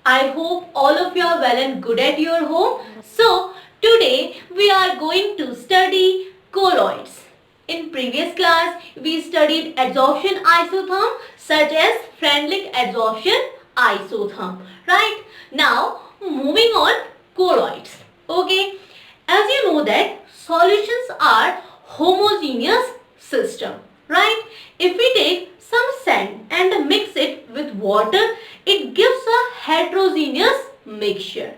I hope all of you are well and good at your home. So, today we are going to study colloids. In previous class, we studied adsorption isotherm such as Freundlich adsorption isotherm. Right? Now, moving on colloids. Okay? As you know that solutions are homogeneous system. Right? If we take some sand and mix it with water, it gives a heterogeneous mixture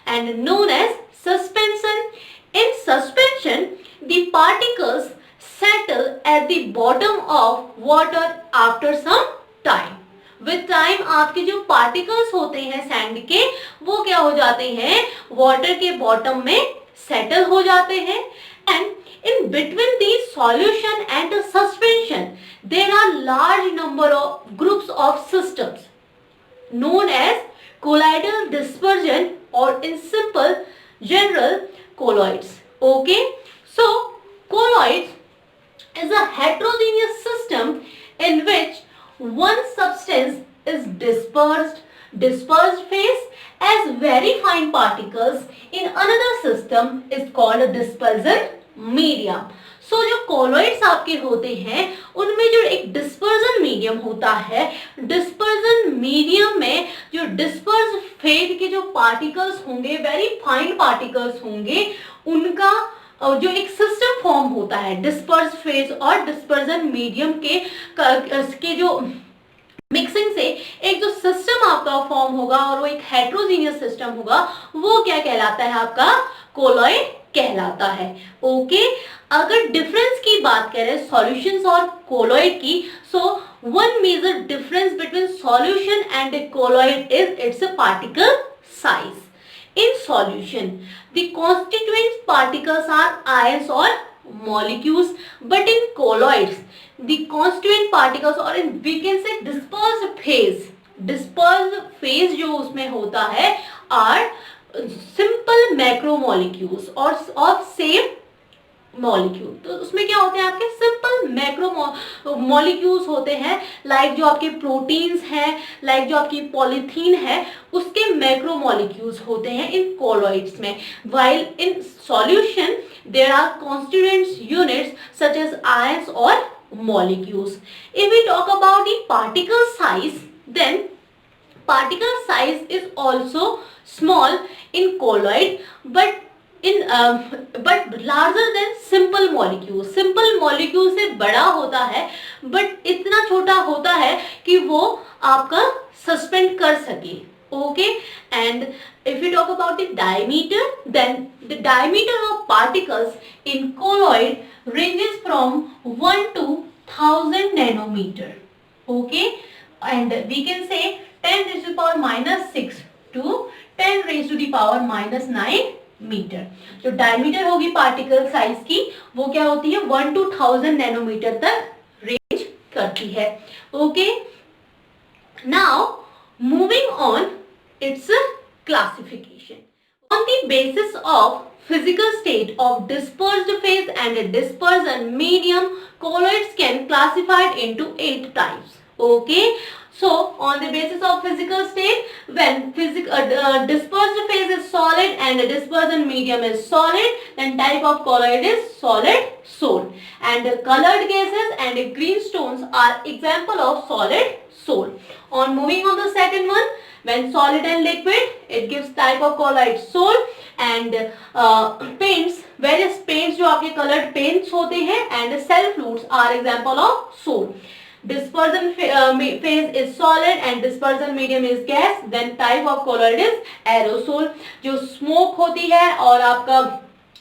and known as suspension. In suspension, the particles settle at the bottom of water after some time. With time आपके जो particles होते हैं sand के वो क्या हो जाते हैं वाटर के बॉटम में सेटल हो जाते हैं and in between the solution and the suspension there are large number of groups of systems known as colloidal dispersion or in simple general colloids. Okay, so colloids is a heterogeneous system in which one substance is dispersed phase as very fine particles in another system is called a dispersion medium. So जो colloids आपके होते हैं उनमें जो एक dispersion medium होता है, dispersion medium में जो डिस्पर्स फेज के जो पार्टिकल्स होंगे वेरी फाइन पार्टिकल्स होंगे उनका जो एक सिस्टम फॉर्म होता है डिस्पर्स फेज और डिस्पर्जन मीडियम के जो मिक्सिंग से एक जो सिस्टम आपका फॉर्म होगा और वो एक हेट्रोजीनियस सिस्टम होगा वो क्या कहलाता है आपका कोलॉइड कहलाता है. ओके, अगर डिफरेंस की बात करें सॉल्यूशंस और कोलॉइड की, so one major difference between solution and colloid is its particle size. In solution, the constituent particles are ions or molecules, but in colloids, the constituent particles or in we can say dispersed phase जो उसमें होता है are simple macromolecules और of same molecule. तो उसमें क्या होते हैं आपके सिंपल मैक्रो मॉलिक्यूल्स होते हैं लाइक जो आपके प्रोटीन्स हैं लाइक जो आपकी पॉलीथीन है उसके मैक्रो मॉलिक्यूल्स होते हैं इन कोलॉइड्स में. While in solution there are constituents units such as ions और molecules. If we talk about the particle size then particle size is also small in colloid but larger than simple molecule. Simple molecule से बड़ा होता है but इतना छोटा होता है कि वो आपका suspend कर सके. Okay, and if we talk about the diameter, then the diameter of particles in colloid ranges from 1 to 1000 nanometer. Okay, and we can say 10 raised to the power minus 6 to 10 raised to the power minus 9 metre. जो diameter होगी particle size की वो क्या होती है 1 to 1000 nanometre तक range करती है. Okay, now moving on it's classification on the basis of physical state of dispersed phase and dispersion medium colloids can classified into 8 types. Okay, so on the basis of physical state when dispersed phase is solid and dispersion medium is solid then type of colloid is solid sol and colored gases and green stones are example of solid sol. On moving on the second one, when solid and liquid it gives type of colloid sol and paints various paints जो आपके colored paints होते हैं and cell fluids are example of sol. Dispersion phase is solid and dispersion medium is gas then type of colloid is aerosol. जो smoke होती है और आपका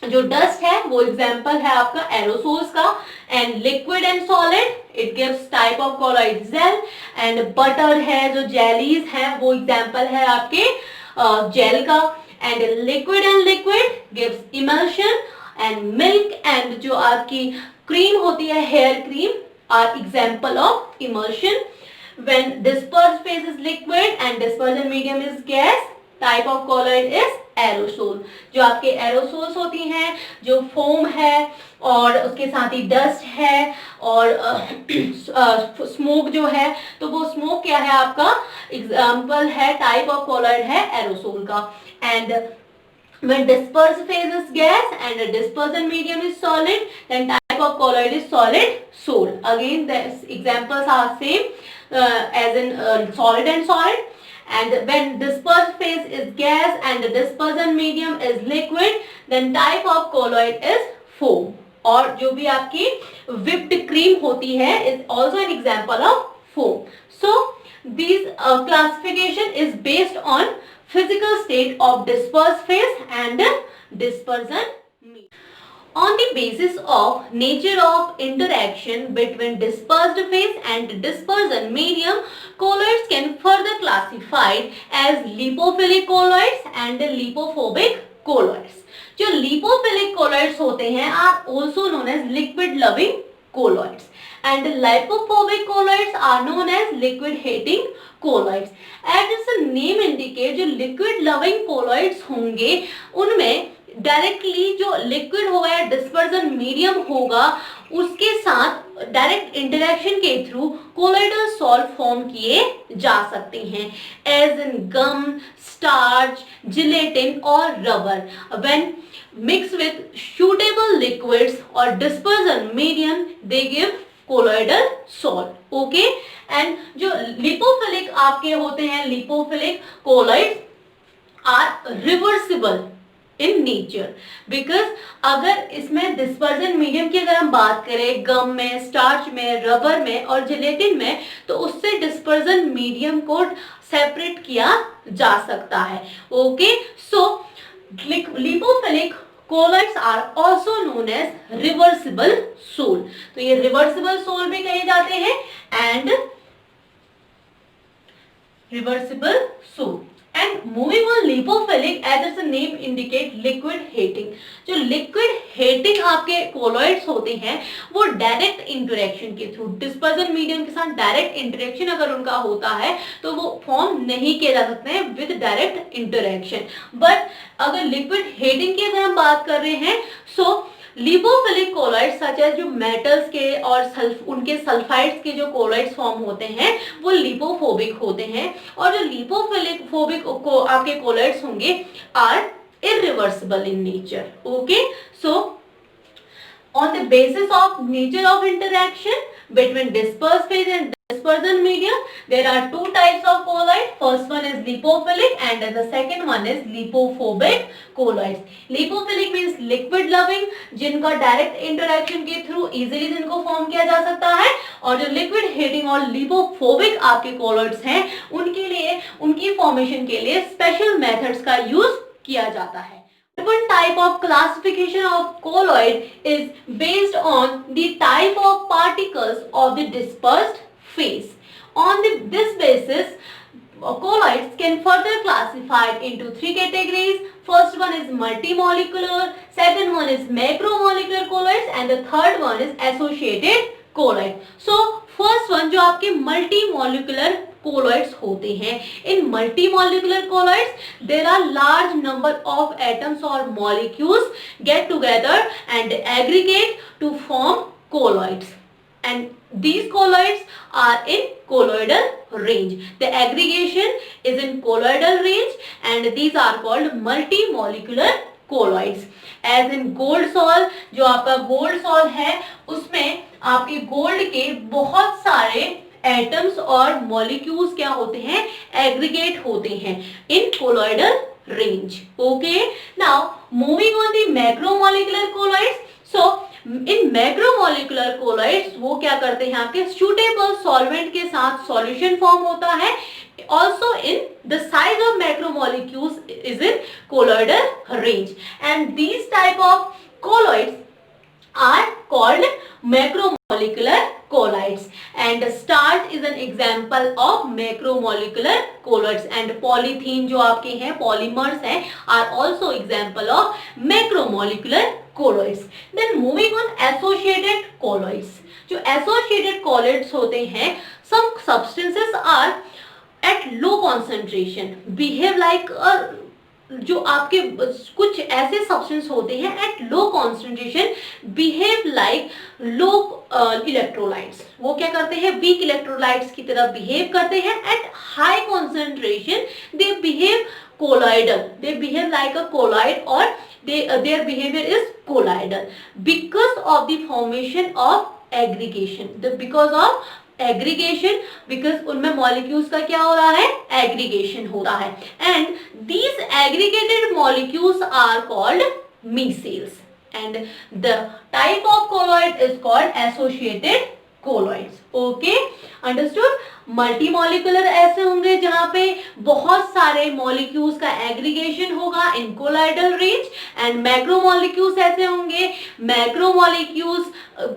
जो डस्ट है वो एग्जाम्पल है आपका एरोसोल्स का. And liquid and solid it gives type of colloid gel and butter है जो जेलीज है वो एग्जाम्पल है आपके जेल का. And liquid and liquid gives emulsion and milk and जो आपकी क्रीम होती है hair cream are example of emulsion. When dispersed phase is liquid and dispersion medium is gas, type of colloid is aerosol. जो आपके aerosols होती हैं, जो foam है और उसके साथ ही डस्ट है और स्मोक जो है, तो वो स्मोक क्या है आपका एग्जाम्पल है, टाइप ऑफ colloid है एरोसोल का. And when dispersed phase is gas and the dispersion medium is solid, then type of colloid is solid sol. Again the examples are same as in solid and solid. And when dispersed phase is gas and the dispersion medium is liquid, then type of colloid is foam. और जो भी आपकी whipped cream होती है is also an example of foam. So these classification is based on physical state of dispersed phase and dispersion medium. On the basis of nature of interaction between dispersed phase and dispersion medium, colloids can further classified as lipophilic colloids and lipophobic colloids. जो lipophilic colloids होते हैं are also known as liquid loving colloids and lipophobic colloids are known as liquid hating colloids. As its name indicate, जो liquid loving colloids होंगे उनमें directly जो liquid होगा या dispersion medium होगा उसके साथ डायरेक्ट इंटरेक्शन के थ्रू कोलोइडल सॉल्ट फॉर्म किए जा सकते हैं, as in gum, starch, gelatin और rubber. When mix with suitable liquids or dispersion medium they give colloidal salt. Okay. And जो लिपोफिलिक आपके होते हैं, lipophilic colloids are reversible in nature, because अगर इसमें डिस्पर्जन मीडियम की अगर हम बात करें गम में, स्टार्च में, रबर में और जिलेटिन में, तो उससे डिस्पर्जन मीडियम को सेपरेट किया जा सकता है. Okay. So lipophilic colloids are also known as reversible sol. तो ये रिवर्सिबल सोल भी कहे जाते हैं and reversible sol. And moving on lipophilic, as its name indicate liquid hating. जो लिक्विड हेटिंग आपके कोलॉइड्स होते हैं वो डायरेक्ट इंटरेक्शन के थ्रू डिस्पर्जन मीडियम के साथ डायरेक्ट इंटरेक्शन अगर उनका होता है तो वो फॉर्म नहीं किए जा सकते हैं विद डायरेक्ट इंटरेक्शन. बट अगर लिक्विड हेटिंग की अगर हम बात कर रहे हैं, सो लिपोफिलिक कोलॉइड्स सच एज जो मेटल्स के और उनके सल्फाइड्स के जो कोलॉइड्स फॉर्म होते हैं वो लिपोफोबिक होते हैं, और जो लिपोफिलिक फोबिक को आपके कोलॉइड्स होंगे are irreversible in nature. Okay. So on the basis of nature of interaction between dispersed phase and dispersion medium, there are two types of colloid. First one is lipophilic and the second one is lipophobic colloids. Lipophilic means liquid loving, जिनका direct interaction के through easily जिनको form किया जा सकता है, और जो liquid hating और lipophobic आपके colloids हैं उनके लिए, उनकी formation के लिए special methods का use किया जाता है. One type of classification of colloid is based on the type of particles of the dispersed phase. On this basis, colloids can further classified into three categories. First one is multimolecular, second one is macromolecular colloids, and the third one is associated colloid. So first one जो आपके multimolecular colloids होते हैं. In multimolecular colloids there are large number of atoms or molecules get together and aggregate to form colloids, and these colloids are in colloidal range. The aggregation is in colloidal range and these are called multimolecular colloids. As in gold sol, जो आपका gold sol है उसमें आपके gold के बहुत सारे atoms और molecules क्या होते हैं, एग्रीगेट होते हैं in colloidal range. Okay. Now moving on the macromolecular colloids. So in macromolecular colloids वो क्या करते हैं, आपके सूटेबल सॉल्वेंट के साथ सॉल्यूशन फॉर्म होता है. Also in the size of macromolecules is in colloidal range, and these type of colloids are called macromolecular colloids, and starch is an example of macromolecular colloids, and polythene जो आपके हैं polymers हैं are also example of macromolecular colloids. Then moving on associated colloids. जो associated colloids होते हैं, some substances are at low concentration behave like a, जो आपके कुछ ऐसे सब्सटेंस होते हैं at low concentration behave like low electrolytes, वो क्या करते हैं, वीक इलेक्ट्रोलाइट्स की तरह बिहेव करते हैं. At high concentration they behave colloidal, they behave like a colloid or their behavior is colloidal because of the formation of aggregation, because of aggregation, because उनमें molecules का क्या हो रहा है, एग्रीगेशन हो रहा है. And these aggregated molecules are called micelles and the type of colloid is called associated colloids. Okay, understood. Multimolecular ऐसे होंगे जहां पे बहुत सारे मॉलिक्यूल्स का एग्रीगेशन होगा इन कोलाइडल रेंज. एंड मैक्रोमॉलिक्यूल्स ऐसे होंगे, macromolecules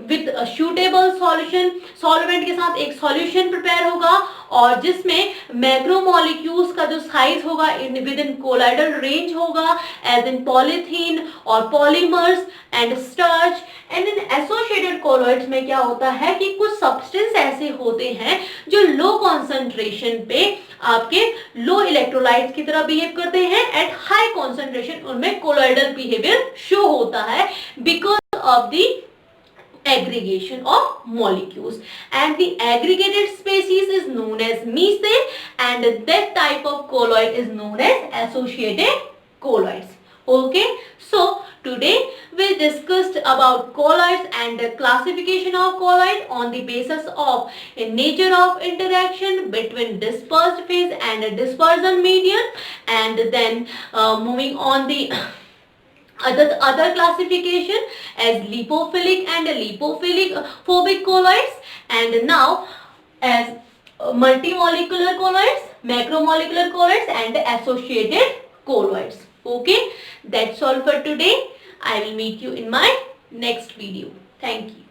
with suitable solution, solvent के साथ एक सॉल्यूशन प्रिपेयर होगा और जिसमें मैक्रोमॉलिक्यूल्स का जो साइज होगा विद इन कोलाइडल रेंज होगा, एज इन पॉलीथीन और polymers and starch. And in associated colloids में क्या होता है कि कुछ सब्सटेंस ऐसे होते हैं जो लो कॉन्सेंट्रेशन पे आपके लो इलेक्ट्रोलाइट्स की तरह बिहेव करते हैं. एट हाई कॉन्सेंट्रेशन उनमें कोलॉइडल बिहेवियर शो होता है because of the aggregation of molecules, and the aggregated species is known as micelle and that type of colloid is known as associated colloids. Okay, so today we discussed about colloids and the classification of colloid on the basis of nature of interaction between dispersed phase and dispersion medium, and then moving on the other classification as lipophilic and lipophilic phobic colloids, and now as multimolecular colloids, macromolecular colloids and associated colloids. Okay, that's all for today. I will meet you in my next video. Thank you.